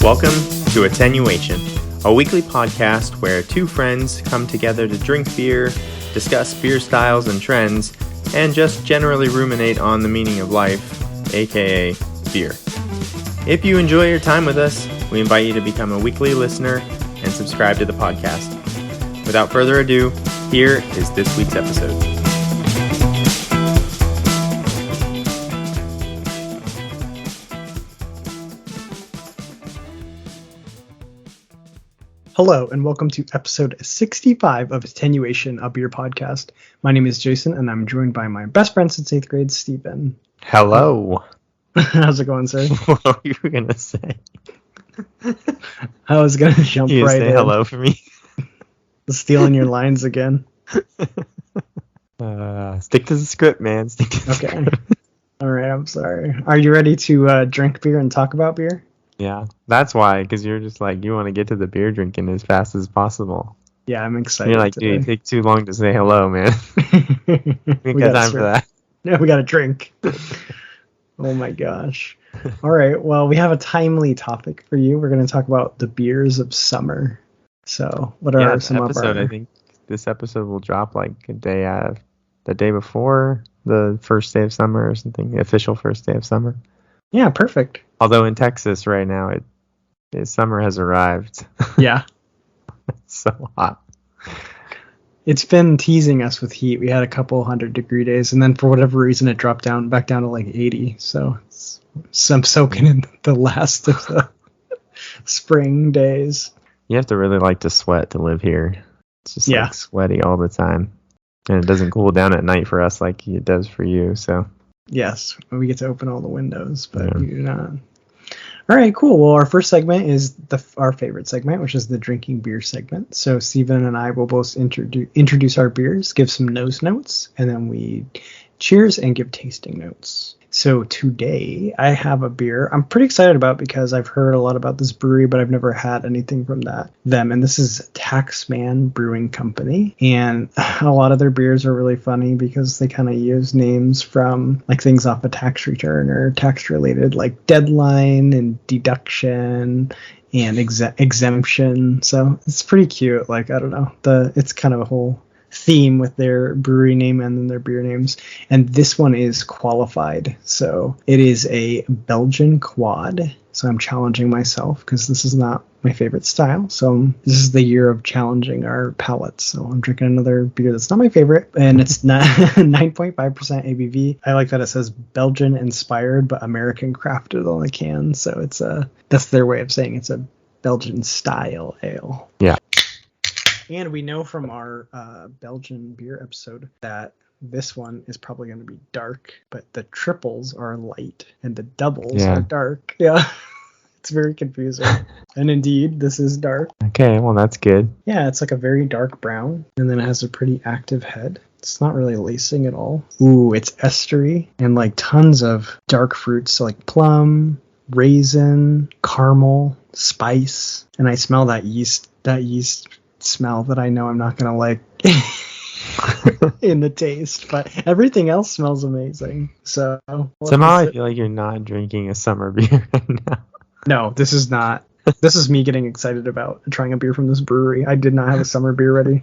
Welcome to Attenuation, a weekly podcast where two friends come together to drink beer, discuss beer styles and trends, and just generally ruminate on the meaning of life, aka beer. If you enjoy your time with us, we invite you to become a weekly listener and subscribe to the podcast. Without further ado, here is this week's episode. Hello, and welcome to episode 65 of Attenuation, a beer podcast. My name is Jason, and I'm joined by my best friend since 8th grade, Stephen. Hello. How's it going, sir? What were you going to say? I was going to jump you right say in. hello for me? Stealing your lines again. Stick to the script, man. Stick to the script. All right, I'm sorry. Are you ready to drink beer and talk about beer? Yeah, that's why, because you're just like, you want to get to the beer drinking as fast as possible. Yeah, I'm excited. You're like, dude, it takes too long to say hello, man. We got time for that. Yeah, we got to drink. Oh my gosh. All right, well, we have a timely topic for you. We're going to talk about the beers of summer. So, what are some of our... I think this episode will drop like the day before the first day of summer or something, the official first day of summer. Yeah, perfect. Although in Texas right now, summer has arrived. Yeah. It's so hot. It's been teasing us with heat. We had a couple 100-degree days, and then for whatever reason, it dropped back down to like 80. So I'm soaking in the last of the spring days. You have to really like to sweat to live here. It's just like sweaty all the time. And it doesn't cool down at night for us like it does for you, so... Yes, we get to open all the windows, but we do not. All right, cool. Well, our first segment is our favorite segment, which is the drinking beer segment. So Stephen and I will both introduce our beers, give some nose notes, and then we cheers and give tasting notes. So today I have a beer I'm pretty excited about because I've heard a lot about this brewery, but I've never had anything from them. And this is Taxman Brewing Company. And a lot of their beers are really funny because they kind of use names from like things off a tax return or tax related, like deadline and deduction and exemption. So it's pretty cute. Like, I don't know, it's kind of a whole theme with their brewery name and then their beer names. And this one is qualified. So it is a Belgian quad. So I'm challenging myself because this is not my favorite style. So this is the year of challenging our palates. So I'm drinking another beer that's not my favorite, and it's not 9.5% ABV. I like that it says Belgian inspired but American crafted on the can. So that's their way of saying it's a Belgian-style ale. Yeah. And we know from our Belgian beer episode that this one is probably going to be dark, but the triples are light and the doubles are dark. Yeah, it's very confusing. And indeed, this is dark. Okay, well, that's good. Yeah, it's like a very dark brown, and then it has a pretty active head. It's not really lacing at all. Ooh, it's estery and like tons of dark fruits, so like plum, raisin, caramel, spice, and I smell that yeast smell that I know I'm not gonna like in the taste, but everything else smells amazing. So somehow I feel like you're not drinking a summer beer right now. No, this is not. This is me getting excited about trying a beer from this brewery. I did not have a summer beer ready.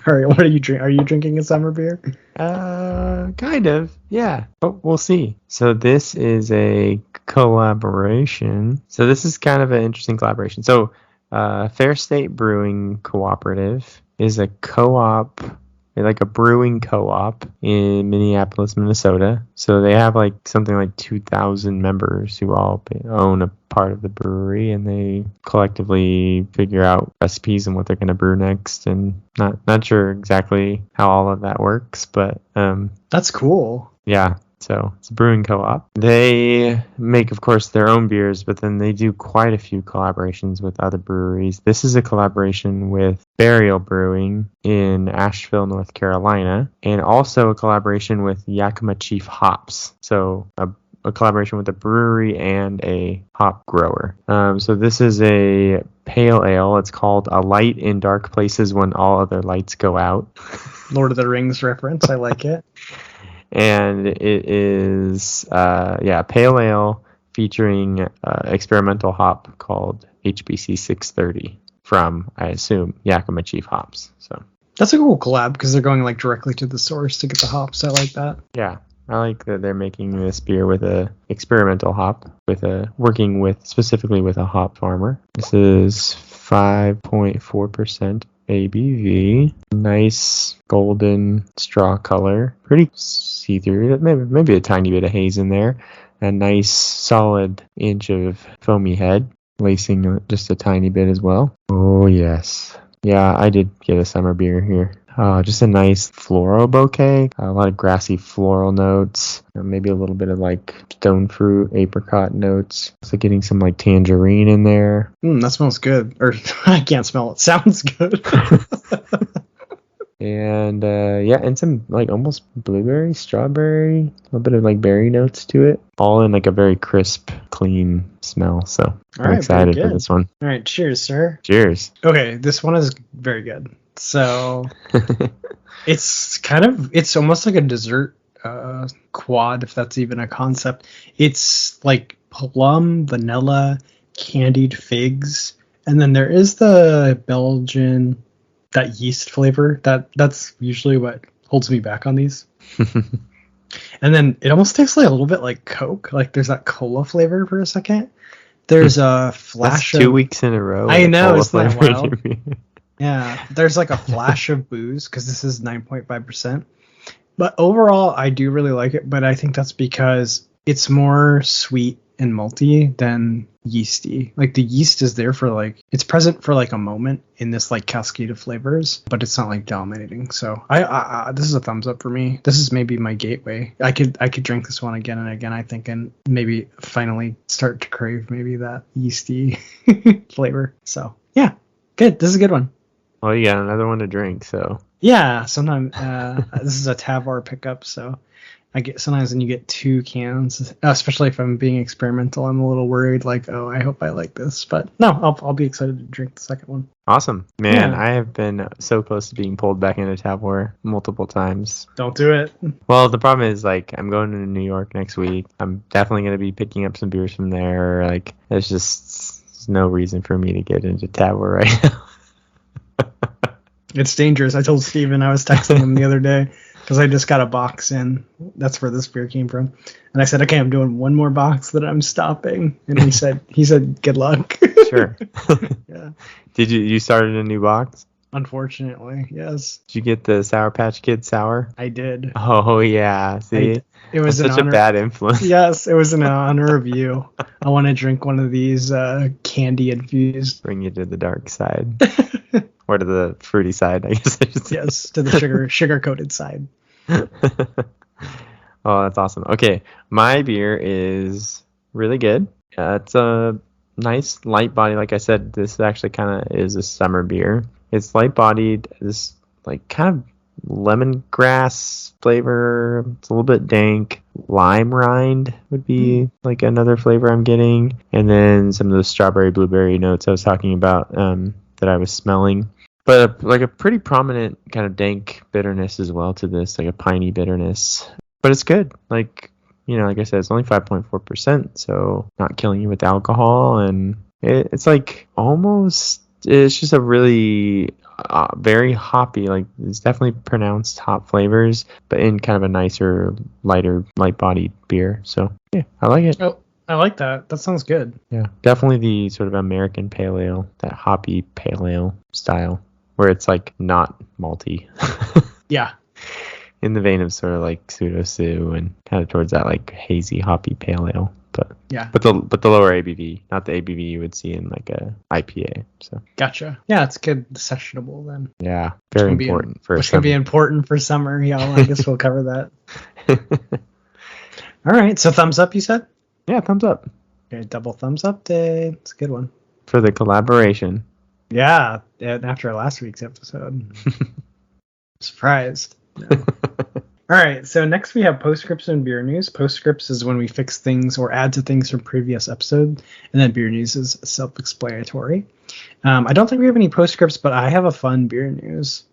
All right, what are you drinking? Are you drinking a summer beer? Kind of, yeah, but we'll see. So this is a collaboration. So this is kind of an interesting collaboration. So Fair State Brewing Cooperative is a co-op, like a brewing co-op in Minneapolis, Minnesota. So they have like something like 2,000 members who all own a part of the brewery, and they collectively figure out recipes and what they're going to brew next. And not sure exactly how all of that works, but that's cool. Yeah. So it's a brewing co-op. They make, of course, their own beers, but then they do quite a few collaborations with other breweries. This is a collaboration with Burial Brewing in Asheville, North Carolina, and also a collaboration with Yakima Chief Hops. So a collaboration with a brewery and a hop grower. So this is a pale ale. It's called A Light in Dark Places When All Other Lights Go Out. Lord of the Rings reference. I like it. And it is, pale ale, featuring experimental hop called HBC 630 from, I assume, Yakima Chief hops. So that's a cool collab because they're going like directly to the source to get the hops. I like that. Yeah, I like that they're making this beer with a experimental hop, working specifically with a hop farmer. This is 5.4% ABV. Nice golden straw color. Pretty see-through. Maybe a tiny bit of haze in there. A nice solid inch of foamy head, lacing just a tiny bit as well. Oh yes. Yeah, I did get a summer beer here. Just a nice floral bouquet. A lot of grassy floral notes. Maybe a little bit of like stone fruit, apricot notes. Also getting some like tangerine in there. That smells good. Or I can't smell it. Sounds good. And and some like almost blueberry, strawberry, a little bit of like berry notes to it. All in like a very crisp, clean smell. So I'm excited for this one. All right, cheers, sir. Cheers. Okay, this one is very good. So it's almost like a dessert quad, if that's even a concept. It's like plum, vanilla, candied figs, and then there is the Belgian, that yeast flavor. That's usually what holds me back on these. And then it almost tastes like a little bit like Coke. Like there's that cola flavor for a second. There's a flash. That's 2 weeks in a row. I know, isn't that wild? Yeah, there's like a flash of booze because this is 9.5%. But overall, I do really like it. But I think that's because it's more sweet and malty than yeasty. Like the yeast is there for like, it's present for like a moment in this like cascade of flavors, but it's not like dominating. So I this is a thumbs up for me. This is maybe my gateway. I could drink this one again and again, I think, and maybe finally start to crave maybe that yeasty flavor. So yeah, good. This is a good one. Well, you got another one to drink, so. Yeah, sometimes this is a Tavar pickup, so sometimes when you get 2 cans, especially if I'm being experimental, I'm a little worried, like, oh, I hope I like this. But no, I'll be excited to drink the second one. Awesome. Man, Yeah. I have been so close to being pulled back into Tavour multiple times. Don't do it. Well, the problem is, like, I'm going to New York next week. I'm definitely going to be picking up some beers from there. Like, there's no reason for me to get into Tavour right now. It's dangerous. I told Steven, I was texting him the other day because I just got a box in. That's where this beer came from. And I said, okay, I'm doing one more box, that I'm stopping. And he said, good luck. Sure. Yeah. Did you started a new box? Unfortunately, yes. Did you get the Sour Patch Kid sour? I did. Oh, yeah. See? It was That's such a bad influence. Yes, it was an honor of you. I want to drink one of these candy infused. Bring you to the dark side. Or to the fruity side, I guess I should say. Yes, to the sugar coated side. Oh, that's awesome. Okay, my beer is really good. It's a nice light body. Like I said, this actually kind of is a summer beer. It's light bodied. This like kind of lemongrass flavor. It's a little bit dank. Lime rind would be like another flavor I'm getting, and then some of the strawberry blueberry notes I was talking about that I was smelling. But like a pretty prominent kind of dank bitterness as well to this, like a piney bitterness. But it's good. Like, you know, like I said, it's only 5.4%, so not killing you with alcohol. And it's like almost, it's just a really very hoppy, like it's definitely pronounced hop flavors, but in kind of a nicer, lighter, light-bodied beer. So yeah, I like it. Oh, I like that. That sounds good. Yeah, definitely the sort of American pale ale, that hoppy pale ale style, where it's like not malty. Yeah. In the vein of sort of like Pseudo Sue and kind of towards that like hazy hoppy pale ale. But yeah. But the lower ABV, not the ABV you would see in like a IPA. So gotcha. Yeah, it's good sessionable then. Yeah, very important for which can be important for summer. Yeah, well, I guess we'll cover that. All right, so thumbs up, you said? Yeah, thumbs up. Okay, double thumbs up day. It's a good one. For the collaboration. Yeah, after last week's episode. Surprised. No. All right, so next we have postscripts and beer news. Postscripts is when we fix things or add to things from previous episodes, and then beer news is self-explanatory. I don't think we have any postscripts, but I have a fun beer news.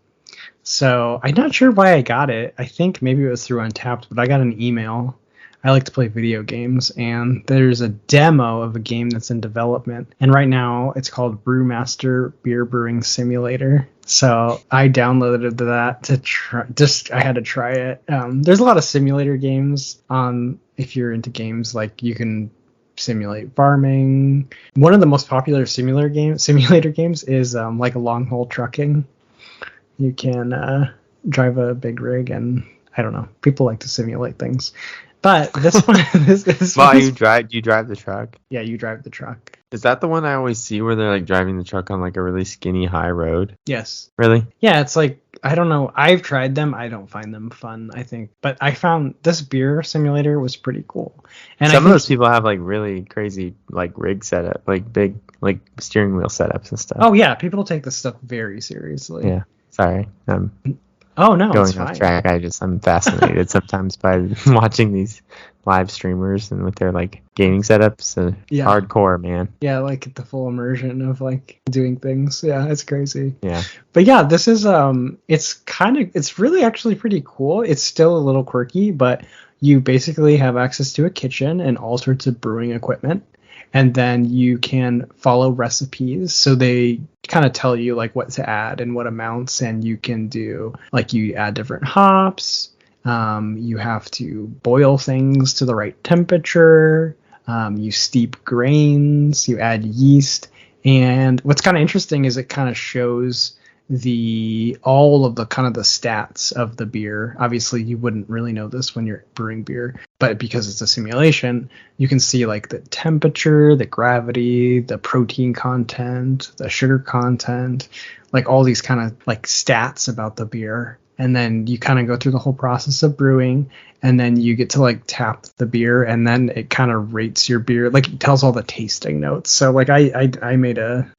So I'm not sure why I got it. I think maybe it was through Untapped, but I got an email I like to play video games, and there's a demo of a game that's in development. And right now it's called Brewmaster Beer Brewing Simulator. So I downloaded that to try. I had to try it. There's a lot of simulator games on. If you're into games, like you can simulate farming. One of the most popular simulator games is like long haul trucking. You can drive a big rig, and I don't know. People like to simulate things, but this one, you drive the truck. Yeah, you drive the truck. Is that the one I always see where they're like driving the truck on like a really skinny high road? Yes. Really? Yeah, it's like, I don't know. I've tried them. I don't find them fun, I think. But I found this beer simulator was pretty cool. And some of those people have like really crazy like rig setup, like big like steering wheel setups and stuff. Oh yeah, people take this stuff very seriously. Yeah. Sorry. Oh no, going off track. I'm fascinated sometimes by watching these live streamers and with their like gaming setups. Hardcore, man. Yeah, like the full immersion of like doing things. Yeah, it's crazy. Yeah. But yeah, this is it's really actually pretty cool. It's still a little quirky, but you basically have access to a kitchen and all sorts of brewing equipment. And then you can follow recipes. So they kind of tell you like what to add and what amounts, and you can do like you add different hops. You have to boil things to the right temperature. You steep grains, you add yeast. And what's kind of interesting is it kind of shows all of the kind of the stats of the beer. Obviously you wouldn't really know this when you're brewing beer, but because it's a simulation, you can see like the temperature, the gravity, the protein content, the sugar content, like all these kind of like stats about the beer. And then you kind of go through the whole process of brewing, and then you get to like tap the beer, and then it kind of rates your beer. Like it tells all the tasting notes. So like I made a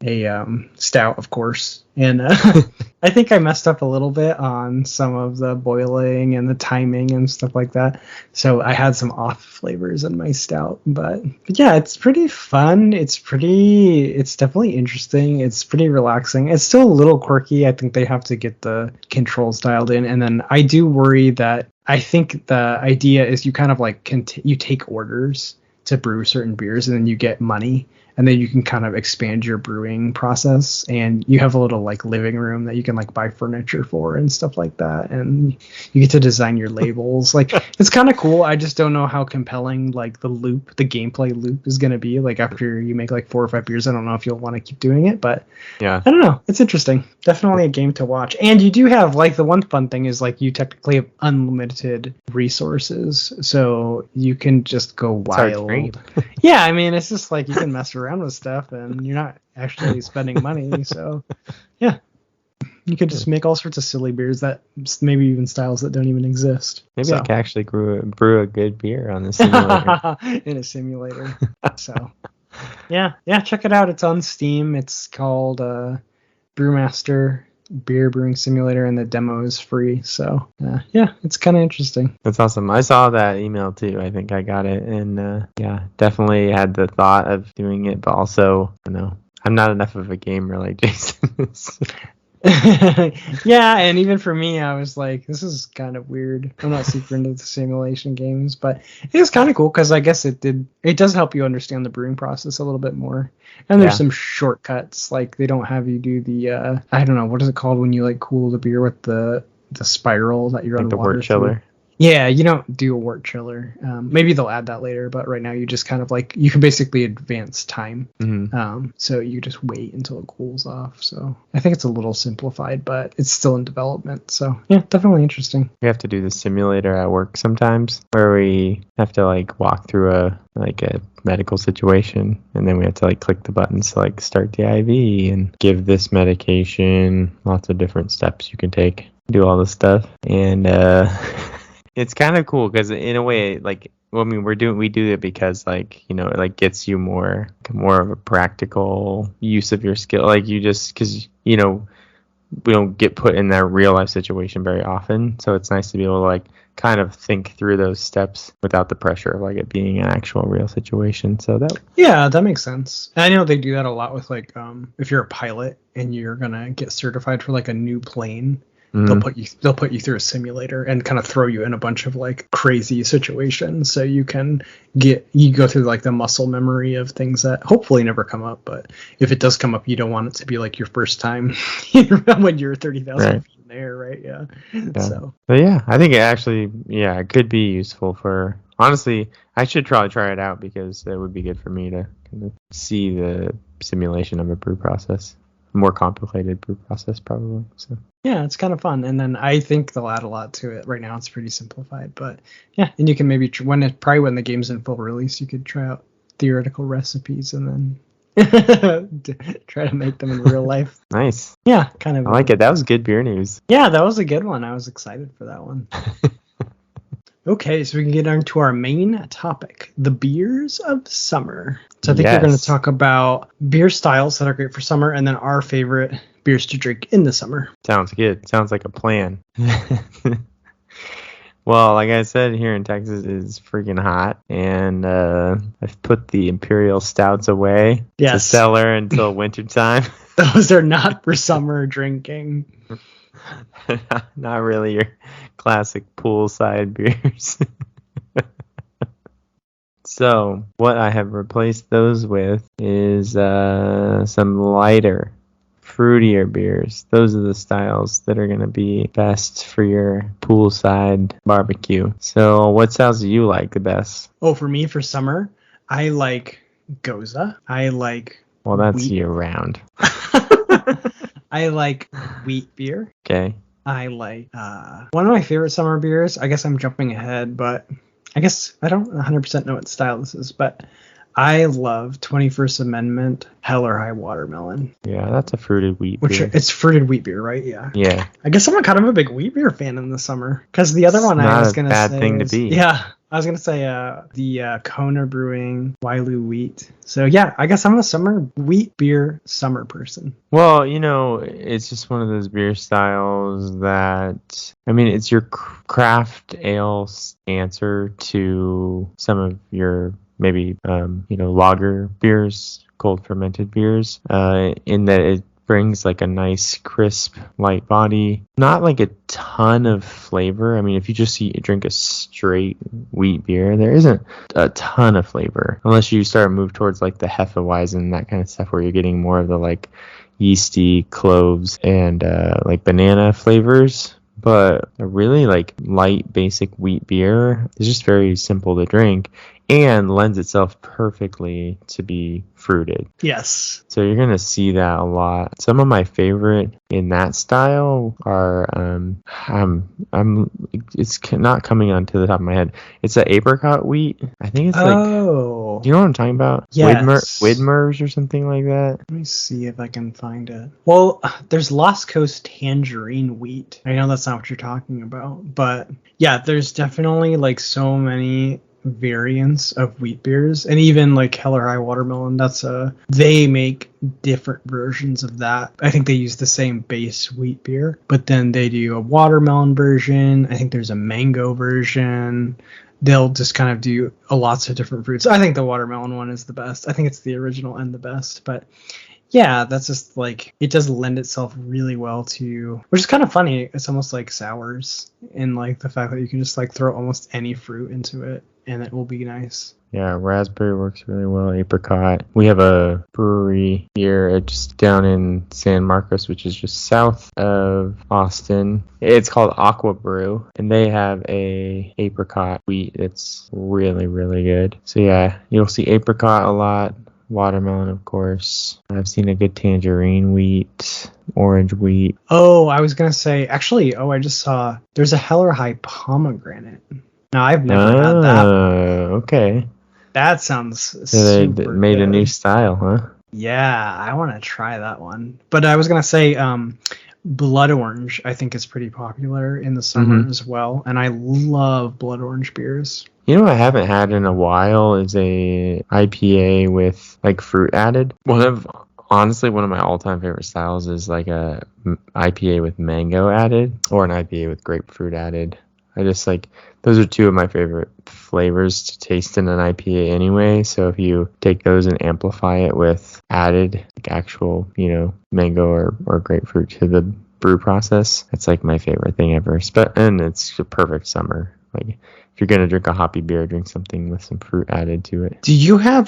stout, of course, and I think I messed up a little bit on some of the boiling and the timing and stuff like that. So I had some off flavors in my stout, but yeah, it's pretty fun. It's definitely interesting. It's pretty relaxing. It's still a little quirky. I think they have to get the controls dialed in. And then I do worry that I think the idea is you kind of like you take orders to brew certain beers, and then you get money, and then you can kind of expand your brewing process, and you have a little like living room that you can like buy furniture for and stuff like that, and you get to design your labels. Like it's kind of cool. I just don't know how compelling like the gameplay loop is going to be. Like after you make like 4 or 5 beers, I don't know if you'll want to keep doing it, but yeah, I don't know. It's interesting. Definitely a game to watch. And you do have like the one fun thing is like you technically have unlimited resources, so you can just go wild. Yeah, I mean it's just like you can mess around with stuff and you're not actually spending money. So yeah, you could just make all sorts of silly beers that maybe even styles that don't even exist. Maybe I could actually brew a good beer on the simulator. In a simulator. So yeah, check it out. It's on Steam. It's called Brewmaster Beer Brewing Simulator, and the demo is free. So yeah, it's kind of interesting. That's awesome. I saw that email too. I think I got it, and yeah, definitely had the thought of doing it, but also I'm not enough of a gamer like Jason is. Yeah, and even for me, I was like, this is kind of weird. I'm not super into the simulation games, but it is kind of cool because I guess it does help you understand the brewing process a little bit more. And there's some shortcuts, like they don't have you do the I don't know, what is it called when you like cool the beer with the spiral that you're on the water wort chiller. Yeah, you don't do a wort chiller. Maybe they'll add that later, but right now you just kind of like, you can basically advance time. Mm-hmm. So you just wait until it cools off. So I think it's a little simplified, but it's still in development. So yeah, definitely interesting. We have to do the simulator at work sometimes where we have to like walk through a medical situation, and then we have to like click the buttons to like start the IV and give this medication, lots of different steps you can take, do all this stuff. And it's kind of cool because in a way, like, well, I mean, we do it because like, it like gets you more of a practical use of your skill. Like you just, because, we don't get put in that real life situation very often. So it's nice to be able to like kind of think through those steps without the pressure of like it being an actual real situation. So that makes sense. And I know they do that a lot with like, if you're a pilot and you're going to get certified for like a new plane, Mhm. they'll put you through a simulator and kind of throw you in a bunch of like crazy situations, so you go through like the muscle memory of things that hopefully never come up, but if it does come up, you don't want it to be like your first time when you're 30,000 Right. feet in the air, right? Yeah. Yeah. So But yeah, I think it could be useful for. Honestly, I should probably try it out because it would be good for me to kind of see the simulation of a brew process, more complicated brew process probably. So yeah, it's kind of fun, and then I think they'll add a lot to it. Right now, it's pretty simplified, but yeah, and you can maybe when the game's in full release, you could try out theoretical recipes and then try to make them in real life. nice. Yeah, kind of. I like it. That was good beer news. Yeah, that was a good one. I was excited for that one. Okay, so we can get on to our main topic, the beers of summer. So I think we're going to talk about beer styles that are great for summer, and then our favorite beers to drink in the summer. Sounds good. Sounds like a plan. Well, like I said, here in Texas it's freaking hot, and I've put the Imperial Stouts away to cellar until wintertime. Those are not for summer drinking. Not really your classic poolside beers. So what I have replaced those with is some lighter, fruitier beers. Those are the styles that are going to be best for your poolside barbecue. So what styles do you like the best? Oh, for me, for summer, I like Goza. I like Well, that's year round. I like wheat beer. Okay. I like one of my favorite summer beers. I guess I'm jumping ahead, but I guess I don't 100% know what style this is, but I love 21st Amendment Hell or High Watermelon. Yeah, that's a fruited wheat beer. It's fruited wheat beer, right? Yeah. Yeah. I guess I'm kind of a big wheat beer fan in the summer, because the other one I was going to say not a bad thing to be. Yeah. I was going to say the Kona Brewing Wailu Wheat. So yeah, I guess I'm a summer wheat beer summer person. Well, it's just one of those beer styles that, I mean, it's your craft ale answer to some of your maybe, lager beers, cold fermented beers, in that it brings like a nice crisp light body, not like a ton of flavor. I mean, if you just drink a straight wheat beer, there isn't a ton of flavor unless you start to move towards like the Hefeweizen, that kind of stuff, where you're getting more of the like yeasty cloves and like banana flavors. But a really like light basic wheat beer is just very simple to drink and lends itself perfectly to be fruited. Yes. So you're gonna see that a lot. Some of my favorite in that style are it's not coming onto the top of my head. It's an apricot wheat. I think it's like, do you know what I'm talking about? Yes. Widmer's or something like that. Let me see if I can find it. Well, there's Lost Coast tangerine wheat. I know that's not what you're talking about, but yeah, there's definitely like so many variants of wheat beers, and even like Hell or High Watermelon, they make different versions of that. I think they use the same base wheat beer, but then they do a watermelon version. I think there's a mango version. They'll just kind of do lots of different fruits. I think the watermelon one is the best. I think it's the original and the best, but yeah, that's just like, it does lend itself really well to, which is kind of funny. It's almost like sours in like the fact that you can just like throw almost any fruit into it and it will be nice. Yeah, raspberry works really well. Apricot. We have a brewery here just down in San Marcos, which is just south of Austin. It's called Aqua Brew, and they have a apricot wheat that's really, really good. So yeah, you'll see apricot a lot. Watermelon, of course. I've seen a good tangerine wheat, orange wheat. Oh, I was gonna say, actually, I just saw there's a Hell or High pomegranate. Now I've never had that. Okay. That sounds so they made good. A new style, huh? Yeah, I want to try that one. But I was gonna say, blood orange, I think, is pretty popular in the summer as well, and I love blood orange beers. You know what I haven't had in a while is a IPA with like fruit added. Honestly, one of my all-time favorite styles is like a IPA with mango added, or an IPA with grapefruit added. I just like, those are two of my favorite flavors to taste in an IPA anyway. So if you take those and amplify it with added like actual, mango or grapefruit to the brew process. It's like my favorite thing ever. And it's a perfect summer. Like if you're gonna drink a hoppy beer, drink something with some fruit added to it. Do you have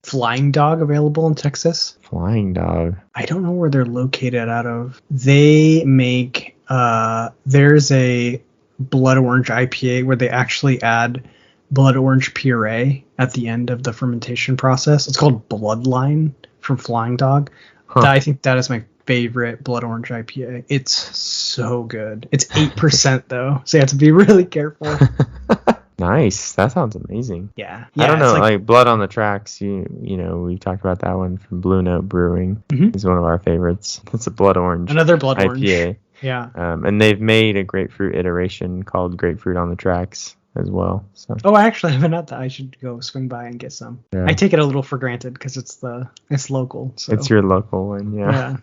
Flying Dog available in Texas? Flying Dog. I don't know where they're located out of. They make there's a blood orange IPA where they actually add blood orange puree at the end of the fermentation process. It's called Bloodline from Flying Dog. I think that is my favorite blood orange IPA. It's so good. It's 8% though, so you have to be really careful. Nice. That sounds amazing. Yeah. I don't know, like Blood on the Tracks, you know, we talked about that one from Blue Note Brewing. It's one of our favorites. It's a blood orange. Another blood IPA. orange. Yeah. And they've made a grapefruit iteration called Grapefruit on the Tracks as well. So. Oh, I actually haven't had that. I should go swing by and get some. Yeah. I take it a little for granted because it's local. So. It's your local one, yeah.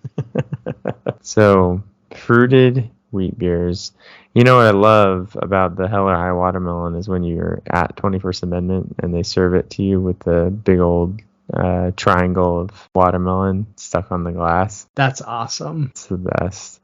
So, fruited wheat beers. You know what I love about the Hell or High Watermelon is when you're at 21st Amendment and they serve it to you with the big old triangle of watermelon stuck on the glass. That's awesome. It's the best.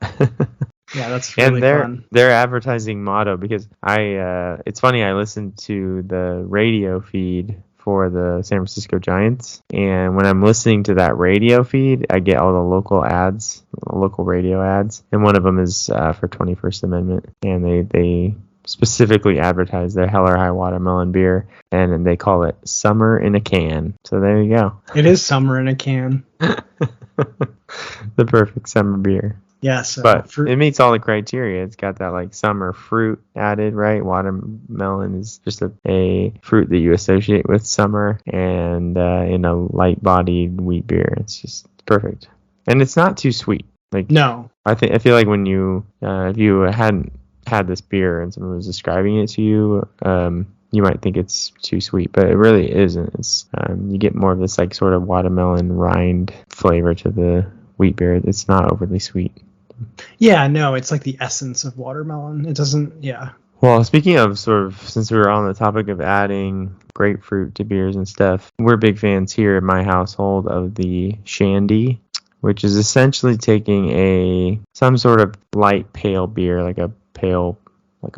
Yeah, that's really fun. Their advertising motto, because it's funny, I listened to the radio feed for the San Francisco Giants, and when I'm listening to that radio feed, I get all the local radio ads, and one of them is for 21st Amendment, and they specifically advertise their Hell or High Watermelon beer, and they call it Summer in a Can. So there you go. It is summer in a can. The perfect summer beer. Yeah, so but it meets all the criteria. It's got that like summer fruit added, right? Watermelon is just a fruit that you associate with summer, and in a light-bodied wheat beer, it's just perfect. And it's not too sweet. Like no, I feel like when you if you hadn't had this beer and someone was describing it to you, you might think it's too sweet, but it really isn't. It's you get more of this like sort of watermelon rind flavor to the wheat beer. It's not overly sweet. Yeah, no, it's like the essence of watermelon. It doesn't, yeah. Well, speaking of sort of, since we were on the topic of adding grapefruit to beers and stuff, we're big fans here in my household of the shandy, which is essentially taking some sort of light pale beer, like a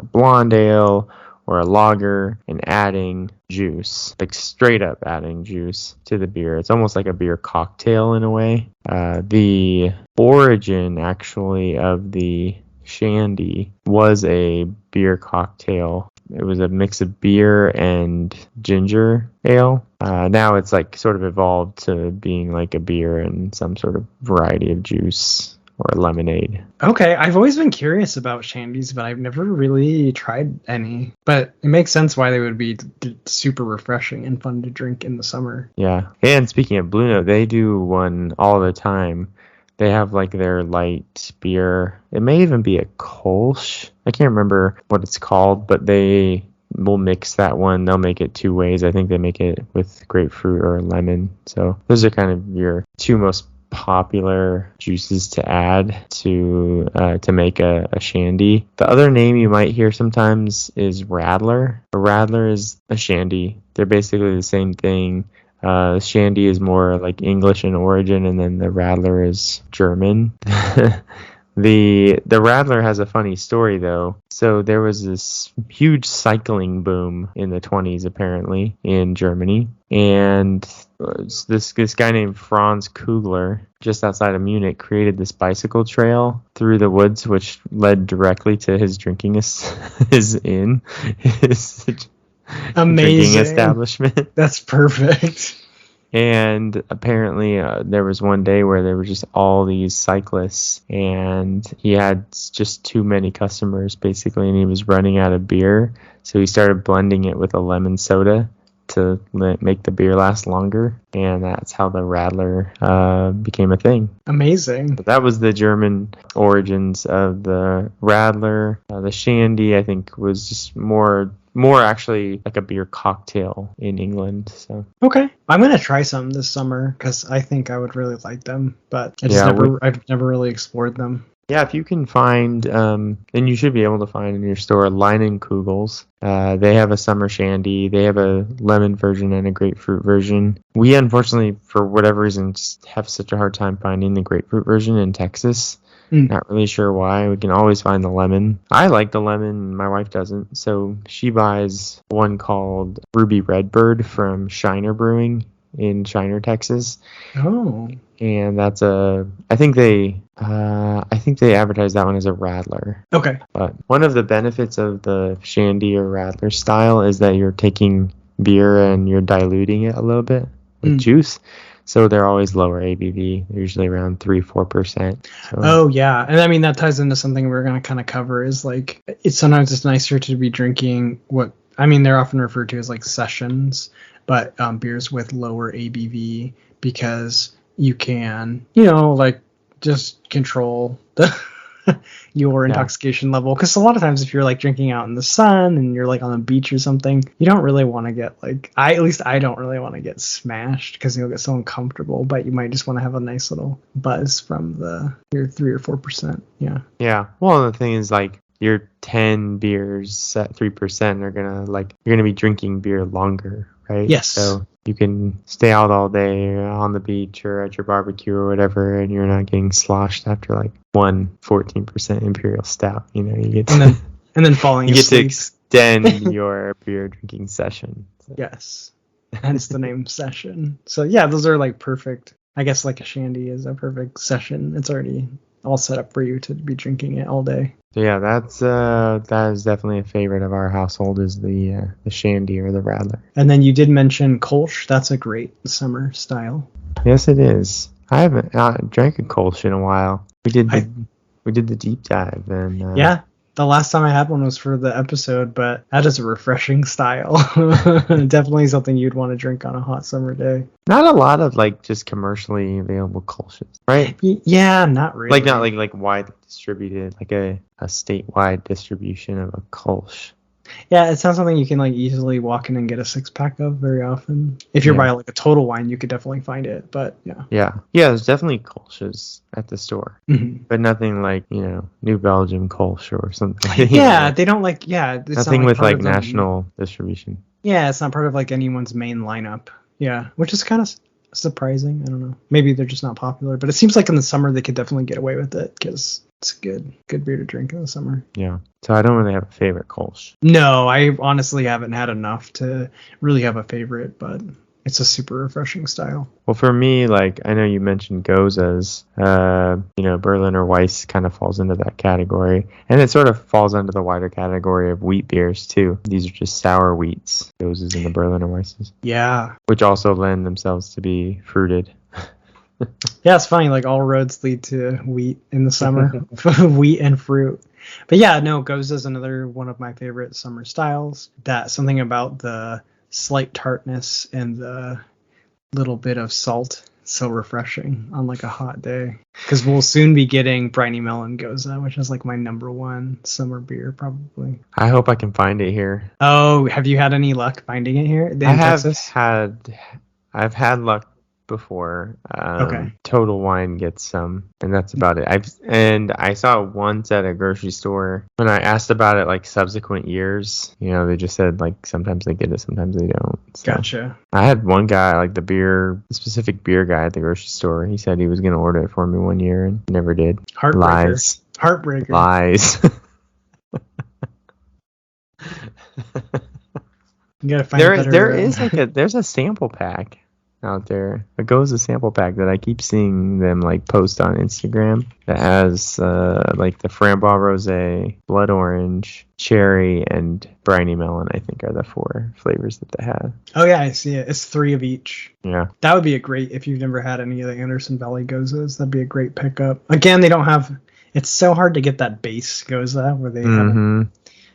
blonde ale or a lager, and adding juice, like straight up adding juice to the beer. It's almost like a beer cocktail in a way. The origin actually of the shandy was a beer cocktail. It was a mix of beer and ginger ale. Now it's like sort of evolved to being like a beer and some sort of variety of juice or lemonade. Okay, I've always been curious about shandies, but I've never really tried any. But it makes sense why they would be super refreshing and fun to drink in the summer. Yeah, and speaking of Blue Note, they do one all the time. They have like their light beer. It may even be a Kolsch. I can't remember what it's called, but they will mix that one. They'll make it two ways. I think they make it with grapefruit or lemon. So those are kind of your two most popular juices to add to make a shandy. The other name you might hear sometimes is Radler. A Radler is a shandy. They're basically the same thing. Shandy is more like English in origin, and then the Radler is German. The Radler has a funny story though. So there was this huge cycling boom in the 1920s apparently in Germany, and this guy named Franz Kugler, just outside of Munich, created this bicycle trail through the woods, which led directly to his drinking drinking establishment. That's perfect. And apparently there was one day where there were just all these cyclists, and he had just too many customers basically, and he was running out of beer. So he started blending it with a lemon soda to make the beer last longer, and that's how the Radler became a thing. Amazing. But that was the German origins of the Radler. The shandy, I think, was just more actually like a beer cocktail in England. So okay, I'm gonna try some this summer because I think I would really like them, but I've never really explored them. Yeah, if you can find, and you should be able to find in your store, Leinenkugel's. They have a summer shandy. They have a lemon version and a grapefruit version. We, unfortunately, for whatever reason, just have such a hard time finding the grapefruit version in Texas. Not really sure why. We can always find the lemon. I like the lemon. My wife doesn't. So she buys one called Ruby Redbird from Shiner Brewing in Shiner, Texas. Oh. And that's I think they advertise that one as a radler. Okay. But one of the benefits of the shandy or radler style is that you're taking beer and you're diluting it a little bit with juice. So they're always lower ABV. They're usually around 3-4%. So. Oh yeah, and I mean that ties into something we're gonna kind of cover is like it's nicer to be drinking they're often referred to as like sessions, but beers with lower ABV because you can like just control your intoxication level, because a lot of times if you're like drinking out in the sun and you're like on the beach or something, you don't really want to get I don't really want to get smashed because you'll get so uncomfortable, but you might just want to have a nice little buzz from your 3 or 4%. Yeah, well, the thing is like your 10 beers at 3% are you're gonna be drinking beer longer, right? Yes. So you can stay out all day on the beach or at your barbecue or whatever, and you're not getting sloshed after like 14% Imperial Stout. You get to, and then falling you asleep. get to extend your beer drinking session. So. Yes, hence the name session. So yeah, those are like perfect. I guess like a shandy is a perfect session. It's already all set up for you to be drinking it all day. So yeah, that is definitely a favorite of our household is the shandy or the radler. And then you did mention Kolsch. That's a great summer style. Yes, it is. I haven't drank a Kolsch in a while. We did the deep dive and yeah. The last time I had one was for the episode, but that is a refreshing style. Definitely something you'd want to drink on a hot summer day. Not a lot of like just commercially available Kolsches, right? Yeah, not really. Not like widely distributed, like a statewide distribution of a Kolsch. Yeah, it sounds something you can like easily walk in and get a 6-pack of very often. If you're buying like a Total Wine, you could definitely find it. But yeah. Yeah, there's definitely Kolsches at the store, but nothing like New Belgium Kolsch or something. Yeah, they don't like it's nothing not with like them. national distribution. Yeah, it's not part of like anyone's main lineup. Yeah, which is kind of surprising. I don't know. Maybe they're just not popular, but it seems like in the summer they could definitely get away with it because it's good beer to drink in the summer. Yeah. So I don't really have a favorite Kolsch. No, I honestly haven't had enough to really have a favorite, but it's a super refreshing style. Well, for me, like I know you mentioned Gozas, Berliner Weiss kind of falls into that category, and it sort of falls under the wider category of wheat beers too. These are just sour wheats, Gozas and the Berliner Weisses. Yeah. Which also lend themselves to be fruited. Yeah, it's funny. Like all roads lead to wheat in the summer, wheat and fruit. But yeah, no, Goza is another one of my favorite summer styles. That something about the slight tartness and the little bit of salt, so refreshing on like a hot day. Because we'll soon be getting Briny Melon Goza, which is like my number one summer beer, probably. I hope I can find it here. Oh, have you had any luck finding it here in Texas? I've had luck before. Okay. Total Wine gets some, and that's about it. I saw it once at a grocery store. When I asked about it like subsequent years, they just said like sometimes they get it, sometimes they don't. So Gotcha. I had one guy, like the specific beer guy at the grocery store. He said he was going to order it for me one year and never did. Heartbreaker. Heartbreaker. Lies. You gotta find there's a sample pack out there. It goes a sample pack that I keep seeing them like post on Instagram that has like the Framboise Rosé, Blood Orange, Cherry, and Briny Melon. I think are the 4 flavors that they have. Oh yeah, I see it. It's 3 of each. Yeah, that would be a great if you've never had any of the Anderson Valley Gozas. That'd be a great pickup. Again, they don't have. It's so hard to get that base Goza where they have.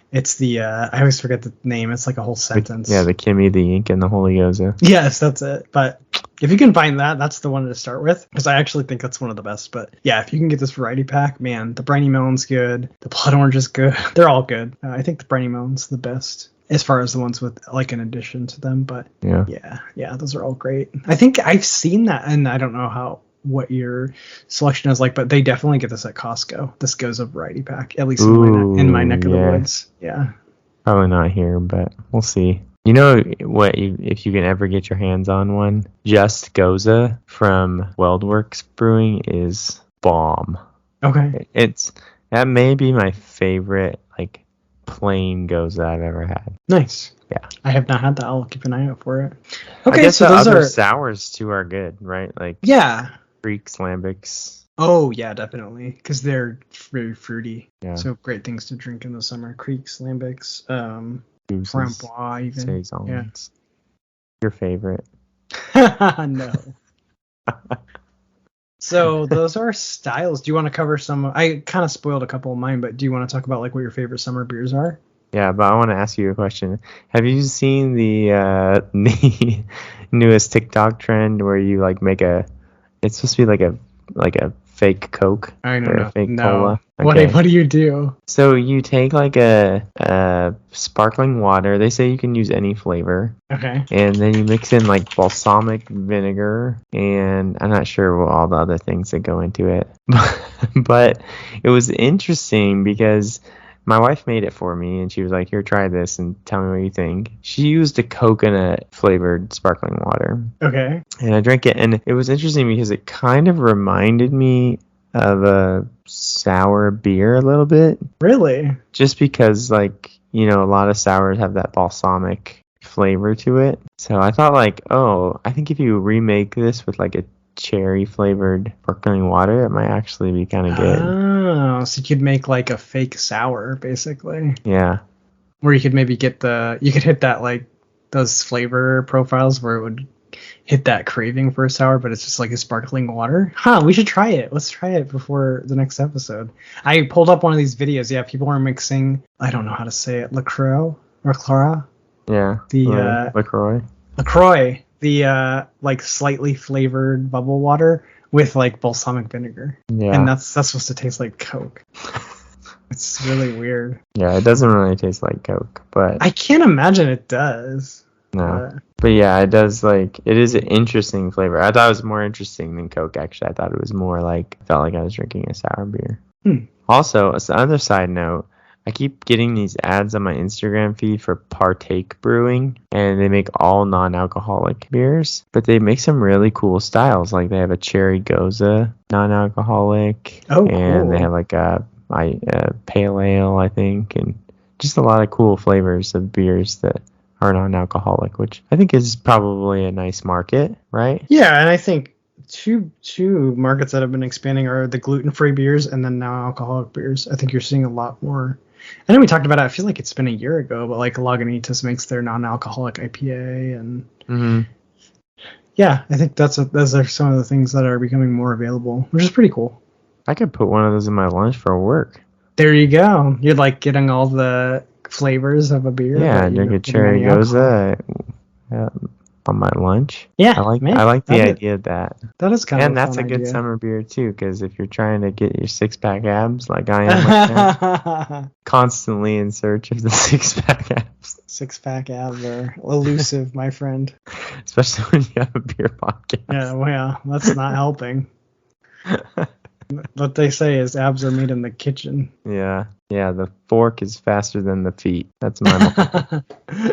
It's the I always forget the name. It's like a whole sentence. The Kimmy, the Ink, and the Holy Goza. Yes, that's it. But if you can find that, that's the one to start with, because I actually think that's one of the best. But yeah, if you can get this variety pack, man, the Briny Melon's good. The Blood Orange is good. They're all good. I think the Briny Melon's the best as far as the ones with like an addition to them. But yeah, those are all great. I think I've seen that, and I don't know what your selection is like, but they definitely get this at Costco. This goes a variety pack, at least in my neck of the woods. Yeah. Probably not here, but we'll see. You know what? If you can ever get your hands on one, Just Goza from Weldworks Brewing is bomb. Okay. That may be my favorite like plain goes that I've ever had. Nice. Yeah. I have not had that. I'll keep an eye out for it. I Okay, guess so the those other are sours too are good, right? Like yeah. Creeks, Lambics. Oh yeah, definitely, because they're very fruity. Yeah. So great things to drink in the summer. Creeks, lambics, Gooses, framboise, even. saisons. Your favorite? No. So those are styles. Do you want to cover some? I kind of spoiled a couple of mine, but do you want to talk about like what your favorite summer beers are? Yeah, but I want to ask you a question. Have you seen the the newest TikTok trend where you like make it's supposed to be like a fake Coke I know, or no, a fake no. cola? What Okay. do you do? So you take like a sparkling water. They say you can use any flavor. Okay. And then you mix in like balsamic vinegar, and I'm not sure what all the other things that go into it. But it was interesting because my wife made it for me, and she was like, "Here, try this and tell me what you think." She used a coconut flavored sparkling water. Okay. And I drank it, and it was interesting because it kind of reminded me of a sour beer a little bit. Really? Just because, like, a lot of sours have that balsamic flavor to it. So I thought, like, I think if you remake this with, like, a cherry flavored sparkling water, it might actually be kind of good. Oh, so you could make like a fake sour, basically. Yeah. Where you could maybe you could hit that like those flavor profiles where it would hit that craving for a sour, but it's just like a sparkling water. We should try it. Let's try it before the next episode. I pulled up one of these videos. Yeah, people were mixing, I don't know how to say it, LaCroix. Yeah. The LaCroix. LaCroix, the like slightly flavored bubble water with like balsamic vinegar. Yeah. And that's supposed to taste like Coke. It's really weird. Yeah, it doesn't really taste like Coke, but I can't imagine it does. no. But yeah, it does, like, it is an interesting flavor. I thought it was more interesting than Coke, actually. I thought it was more like, felt like I was drinking a sour beer. Also, as the other side note, I keep getting these ads on my Instagram feed for Partake Brewing, and they make all non-alcoholic beers, but they make some really cool styles. Like, they have a cherry goza non-alcoholic, and cool. they have like a pale ale, I think, and just a lot of cool flavors of beers that are non-alcoholic, which I think is probably a nice market, right? Yeah, and I think two markets that have been expanding are the gluten-free beers and then now alcoholic beers. I think you're seeing a lot more. I know we talked about it. I feel like it's been a year ago, but like Lagunitas makes their non-alcoholic IPA, and yeah, I think those are some of the things that are becoming more available, which is pretty cool. I could put one of those in my lunch for work. There you go. You're like getting all the flavors of a beer. Yeah, drink a cherry goza on my lunch. Yeah, I like the idea of that. That is kind of and that's a good summer beer too, because if you're trying to get your 6-pack abs, like I am, like that, constantly in search of the 6-pack abs. 6-pack abs are elusive, my friend. Especially when you have a beer podcast. Yeah, well, that's not helping. What they say is abs are made in the kitchen. Yeah, the fork is faster than the feet. That's my motto.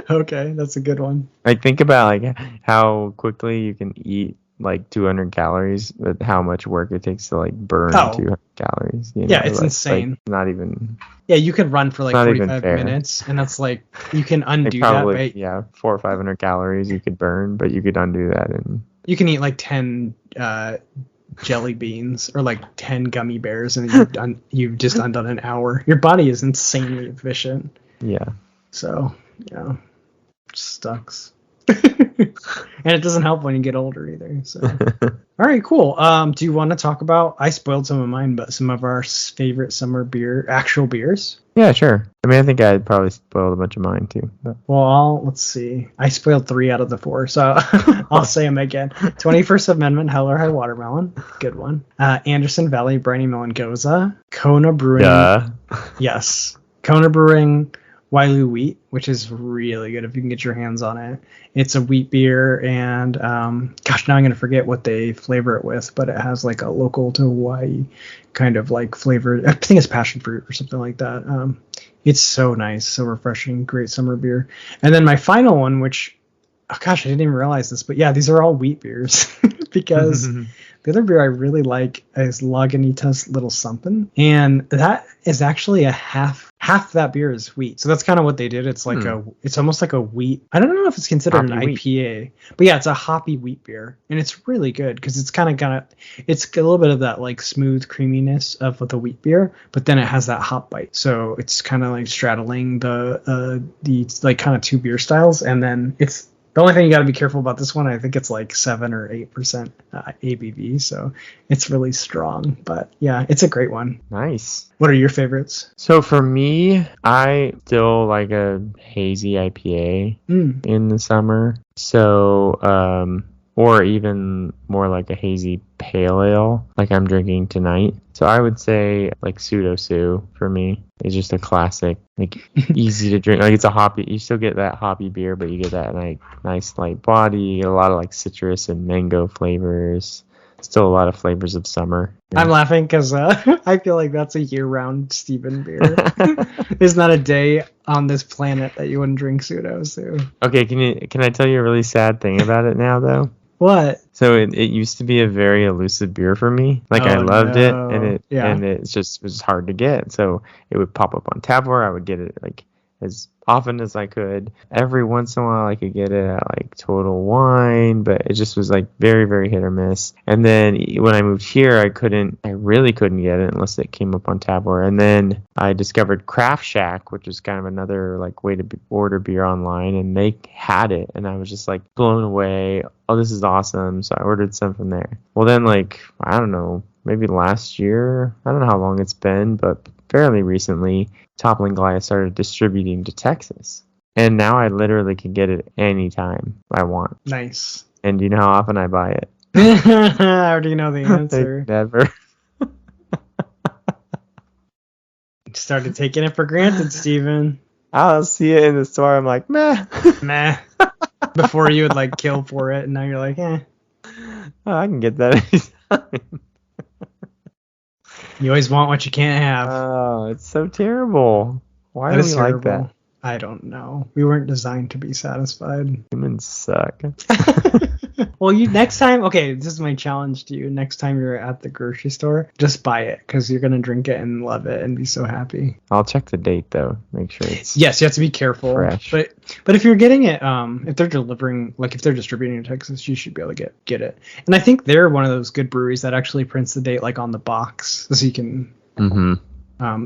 Okay, that's a good one. Like, think about like how quickly you can eat like 200 calories, but how much work it takes to like burn 200 calories. Yeah, it's insane. Like, not even. Yeah, you could run for like 45 minutes, and that's like you can undo probably, that. Right? Yeah, 400 or 500 calories you could burn, but you could undo that, and you can eat like 10 jelly beans or like 10 gummy bears, and you've just undone an hour. Your body is insanely efficient. Yeah. So yeah, it sucks. And it doesn't help when you get older either. So all right, cool. Do you want to talk about, I spoiled some of mine, but some of our favorite summer actual beers? Yeah, sure. I mean, I think I probably spoiled a bunch of mine too. But. Well, let's see. I spoiled 3 out of the 4, so I'll say them again. 21st Amendment Hell or High Watermelon, good one. Anderson Valley Briny Melon Goza. Kona Brewing. Yes. Kona Brewing Wailu Wheat, which is really good if you can get your hands on it. It's a wheat beer, and gosh, now I'm gonna forget what they flavor it with, but it has like a local to Hawaii kind of like flavor. I think it's passion fruit or something like that. It's so nice, so refreshing, great summer beer. And then my final one, which, oh gosh, I didn't even realize this, but yeah, these are all wheat beers because The other beer I really like is Lagunitas Little Something, and that is actually a half that beer is wheat. So that's kind of what they did. It's like it's almost like a wheat. I don't know if it's considered an IPA, but yeah, it's a hoppy wheat beer, and it's really good because it's kind of it's a little bit of that like smooth creaminess of the wheat beer, but then it has that hop bite. So it's kind of like straddling the like kind of two beer styles, and then it's. The only thing you got to be careful about this one, I think it's like 7 or 8% ABV, so it's really strong. But yeah, it's a great one. Nice. What are your favorites? So for me, I still like a hazy IPA in the summer. So, or even more like a hazy pale ale, like I'm drinking tonight. So I would say like Pseudo Sue for me is just a classic, like easy to drink. Like it's a hoppy, you still get that hoppy beer, but you get that like nice light body. You get a lot of like citrus and mango flavors. Still a lot of flavors of summer. I'm laughing because I feel like that's a year-round Steven beer. There's not a day on this planet that you wouldn't drink Pseudo Sue. Okay, can I tell you a really sad thing about it now though? What? So it used to be a very elusive beer for me. Like I loved it, and it just was hard to get. So it would pop up on Tavour. I would get it like as often as I could. Every once in a while I could get it at like Total Wine, but it just was like very, very hit or miss. And then when I moved here, I really couldn't get it unless it came up on Tavour. And then I discovered Craft Shack, which is kind of another like way to order beer online, and they had it, and I was just like blown away. Oh, this is awesome. So I ordered some from there. Well, then like, I don't know, maybe last year, I don't know how long it's been, but fairly recently, Toppling Goliath started distributing to Texas. And now I literally can get it anytime I want. Nice. And do you know how often I buy it? I already know the answer. Never. Started taking it for granted, Steven. I'll see it in the store. I'm like, meh. Meh. Before you would like kill for it, and now you're like, eh. Oh, I can get that anytime. You always want what you can't have. Oh, it's so terrible. Why do we like that? I don't know. We weren't designed to be satisfied. Humans suck. Well, next time, okay, this is my challenge to you. Next time you're at the grocery store, just buy it because you're going to drink it and love it and be so happy. I'll check the date, though. Make sure it's Yes, you have to be careful. Fresh. But if you're getting it, if they're delivering, like if they're distributing in Texas, you should be able to get it. And I think they're one of those good breweries that actually prints the date like on the box so you can... Mm-hmm.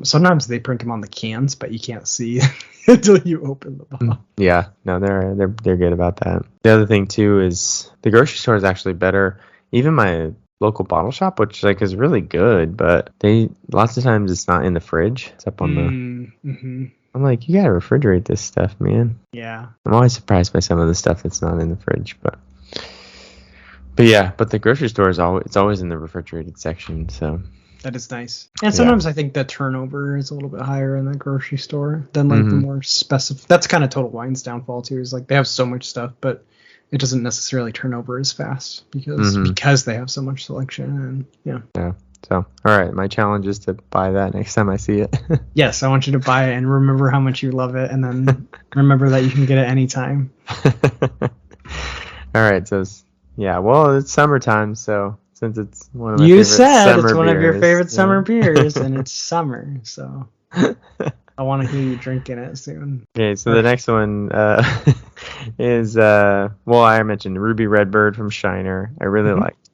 Sometimes they print them on the cans, but you can't see until you open the box. Yeah, no, they're good about that. The other thing too is the grocery store is actually better. Even my local bottle shop, which like is really good, but lots of times it's not in the fridge. It's up on the. Mm-hmm. I'm like, you gotta refrigerate this stuff, man. Yeah. I'm always surprised by some of the stuff that's not in the fridge, but yeah, but the grocery store is always in the refrigerated section, so. That is nice. And sometimes I think the turnover is a little bit higher in the grocery store than like the more specific. That's kind of Total Wine's downfall too. Is like they have so much stuff, but it doesn't necessarily turn over as fast because they have so much selection. And yeah. So all right, my challenge is to buy that next time I see it. Yes, I want you to buy it and remember how much you love it, and then remember that you can get it anytime. All right. So well, it's summertime, so. Since it's one of my favorite summer it's one beers, of your favorite summer beers, and it's summer, so I want to hear you drinking it soon. Okay, so the next one is I mentioned Ruby Redbird from Shiner. I really liked,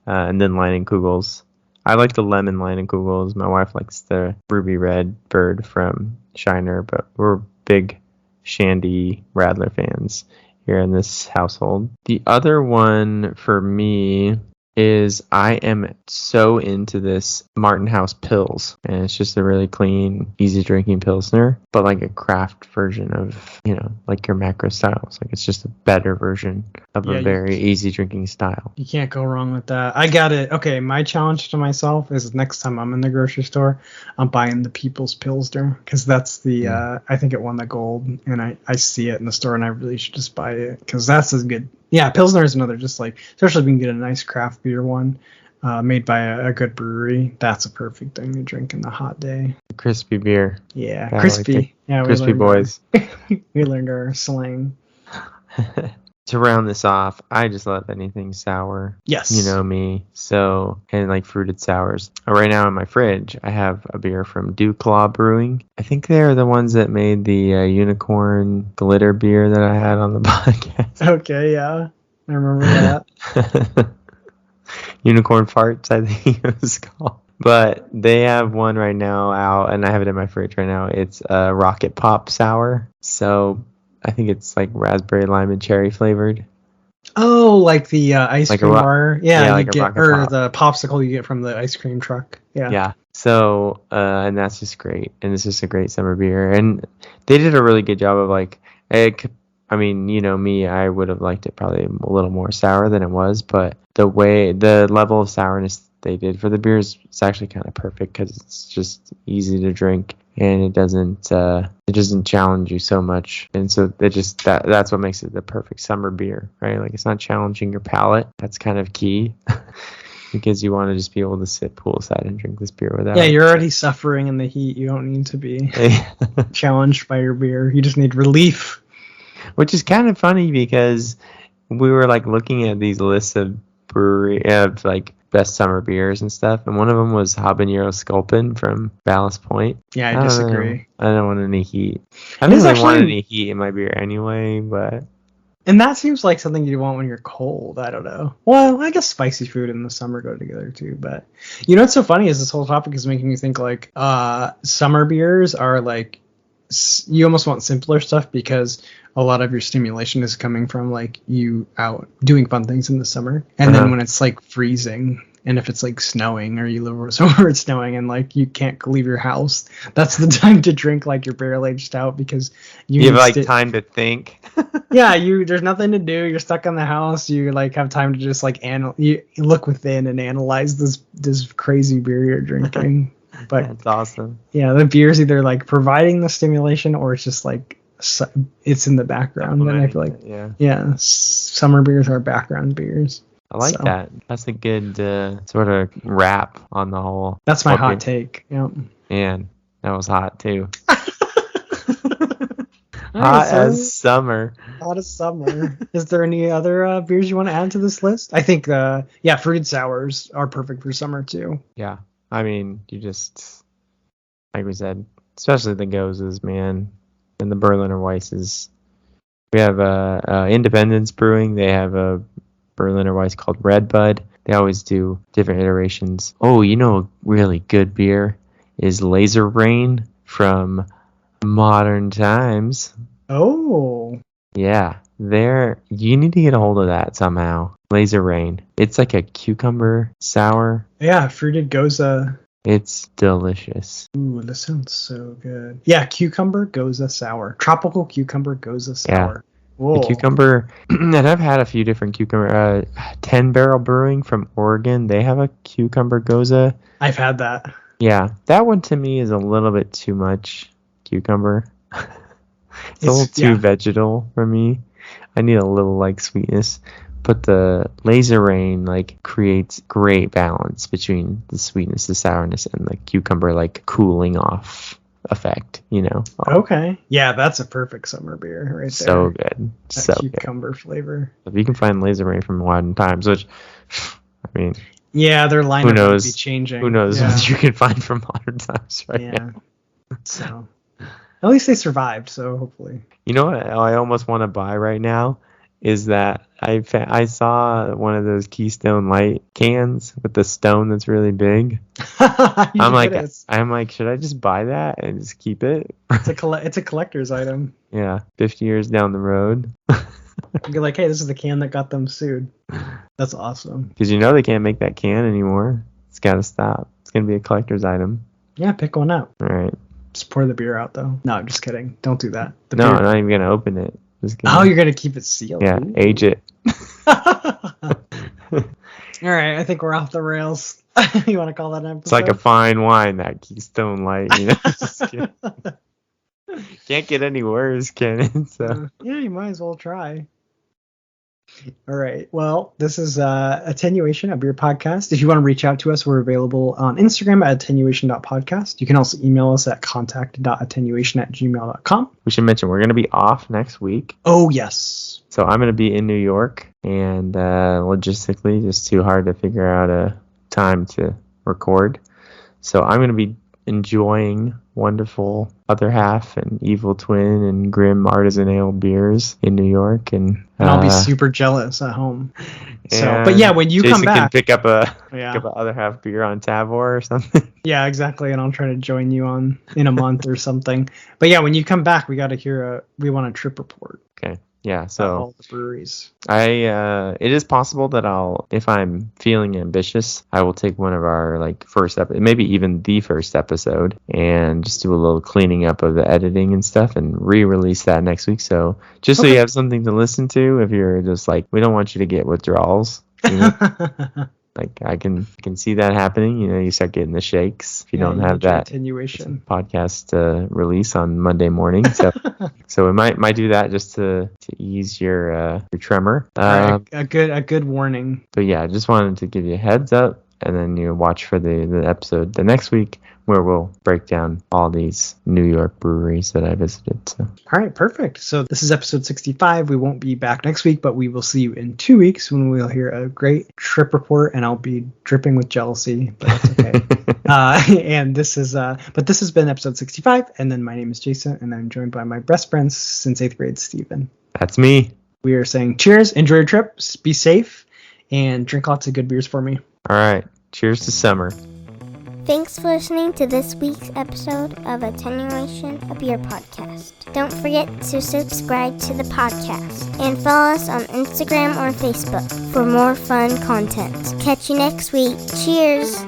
and then Leinenkugels. I like the lemon Leinenkugels. My wife likes the Ruby Redbird from Shiner, but we're big Shandy Radler fans here in this household. The other one for me is I am so into this Martin House Pils, and it's just a really clean, easy drinking Pilsner, but like a craft version of, like your macro styles. Like it's just a better version of a very easy drinking style. You can't go wrong with that. I got it. Okay, my challenge to myself is next time I'm in the grocery store, I'm buying the People's Pilsner, because that's the, I think it won the gold, and I see it in the store, and I really should just buy it, because that's as good. Yeah, Pilsner is another, just like, especially if you can get a nice craft beer one made by a good brewery. That's a perfect thing to drink in the hot day. Crispy beer. Yeah, crispy. Crispy boys. We learned our slang. to round this off, I just love anything sour. Yes. You know me. So, and like fruited sours. Right now in my fridge, I have a beer from Claw Brewing. I think they're the ones that made the unicorn glitter beer that I had on the podcast. Okay, yeah. I remember that. Unicorn farts, I think it was called. But they have one right now out, and I have it in my fridge right now. It's a Rocket Pop sour. So I think it's like raspberry, lime, and cherry flavored. Oh, like the ice Like cream bar. Yeah, you like get, or the popsicle you get from the ice cream truck. Yeah. Yeah. So, and that's just great. And it's just a great summer beer. And they did a really good job of like, I mean, you know me, I would have liked it probably a little more sour than it was, but the level of sourness they did for the beers, it's actually kind of perfect because it's just easy to drink and it doesn't challenge you so much. And so that's what makes it the perfect summer beer, right? Like it's not challenging your palate. That's kind of key. Because you want to just be able to sit poolside and drink this beer without. Yeah, you're already suffering in the heat. You don't need to be challenged by your beer. You just need relief. Which is kind of funny because we were like looking at these lists of like best summer beers and stuff, and one of them was Habanero Sculpin from Ballast Point. Yeah, I disagree. I don't want any heat. I don't really want any heat in my beer anyway, but. And that seems like something you want when you're cold. I don't know. Well, I guess spicy food in the summer go together too. But you know what's so funny is this whole topic is making me think like summer beers are like you almost want simpler stuff because a lot of your stimulation is coming from like you out doing fun things in the summer. And then when it's like freezing and if it's like snowing or you live somewhere it's snowing and like you can't leave your house, that's the time to drink like your barrel-aged stout because you have like time to think. Yeah, there's nothing to do. You're stuck in the house. You like have time to just like you look within and analyze this crazy beer you're drinking. But that's awesome. Yeah, the beer's either like providing the stimulation or it's just like it's in the background. And I feel like yeah, summer beers are background beers. I like that. That's a good sort of wrap on the whole. That's my hot take. Yep. Man, that was hot too. Hot as summer. Hot as summer. Is there any other beers you want to add to this list? I think fruited sours are perfect for summer too. Yeah. I mean, you just, like we said, especially the Gozes, man, and the Berliner Weisses. We have Independence Brewing. They have a Berliner Weiss called Red Bud. They always do different iterations. Oh, you know, really good beer is Laser Rain from Modern Times. Oh. Yeah. You need to get a hold of that somehow. Laser Rain. It's like a cucumber sour. Yeah, fruited goza. It's delicious. Ooh, that sounds so good. Yeah, cucumber goza sour. Tropical cucumber goza sour. Yeah. The cucumber, and I've had a few different cucumber. 10 Barrel Brewing from Oregon. They have a cucumber goza. I've had that. Yeah, that one to me is a little bit too much cucumber. It's a little too vegetal for me. I need a little like sweetness. But the Laser Rain like creates great balance between the sweetness, the sourness, and the cucumber like cooling off effect, you know. Okay. Yeah, that's a perfect summer beer right there. So good. That cucumber flavor. If you can find Laser Rain from Modern Times, which I mean, yeah, their lineup might be changing. Who knows what you can find from Modern Times right now. So at least they survived, so hopefully. You know what I almost want to buy right now is that I saw one of those Keystone Light cans with the stone that's really big. I'm like, should I just buy that and just keep it? It's a collector's item. Yeah, 50 years down the road. You're like, hey, this is the can that got them sued. That's awesome. Because you know they can't make that can anymore. It's got to stop. It's going to be a collector's item. Yeah, pick one up. All right. Just pour the beer out, though. No, I'm just kidding. Don't do that. I'm not even going to open it. You're going to keep it sealed. Yeah, Ooh. age it. All right, I think we're off the rails. You want to call that an episode? It's like a fine wine, that Keystone Light. You know? Can't get any worse, can it? So. Yeah, you might as well try. All right. Well, this is Attenuation, a beer podcast. If you want to reach out to us, we're available on Instagram at attenuation.podcast. You can also email us at contact.attenuation@gmail.com. We should mention we're going to be off next week. Oh, yes. So I'm going to be in New York, and logistically, just too hard to figure out a time to record. So I'm going to be enjoying wonderful Other Half and Evil Twin and Grim Artisan Ale beers in New York, and I'll be super jealous at home. So, but yeah, when you Jason come back, can pick up a yeah, Other Half beer on Tavor or something. Yeah, exactly, and I'll try to join you in a month or something. But yeah, when you come back, we got to we want a trip report. Okay. Yeah, so all the breweries. It is possible that if I'm feeling ambitious, I will take one of our first episode, maybe even the first episode, and just do a little cleaning up of the editing and stuff, and re-release that next week. So just so you have something to listen to, if you're just we don't want you to get withdrawals. You know? I can see that happening. You start getting the shakes if you don't have that attenuation podcast release on Monday morning. So so we might do that just to ease your tremor. A good warning. But yeah, I just wanted to give you a heads up, and then you watch for the episode the next week, where we'll break down all these New York breweries that I visited. So. All right, perfect. So this is episode 65. We won't be back next week, but we will see you in 2 weeks when we'll hear a great trip report, and I'll be dripping with jealousy, but that's okay. And this has been episode 65, and then my name is Jason, and I'm joined by my best friend since 8th grade, Steven. That's me. We are saying cheers, enjoy your trip, be safe, and drink lots of good beers for me. All right. Cheers to summer. Thanks for listening to this week's episode of Attenuation, a beer podcast. Don't forget to subscribe to the podcast and follow us on Instagram or Facebook for more fun content. Catch you next week. Cheers!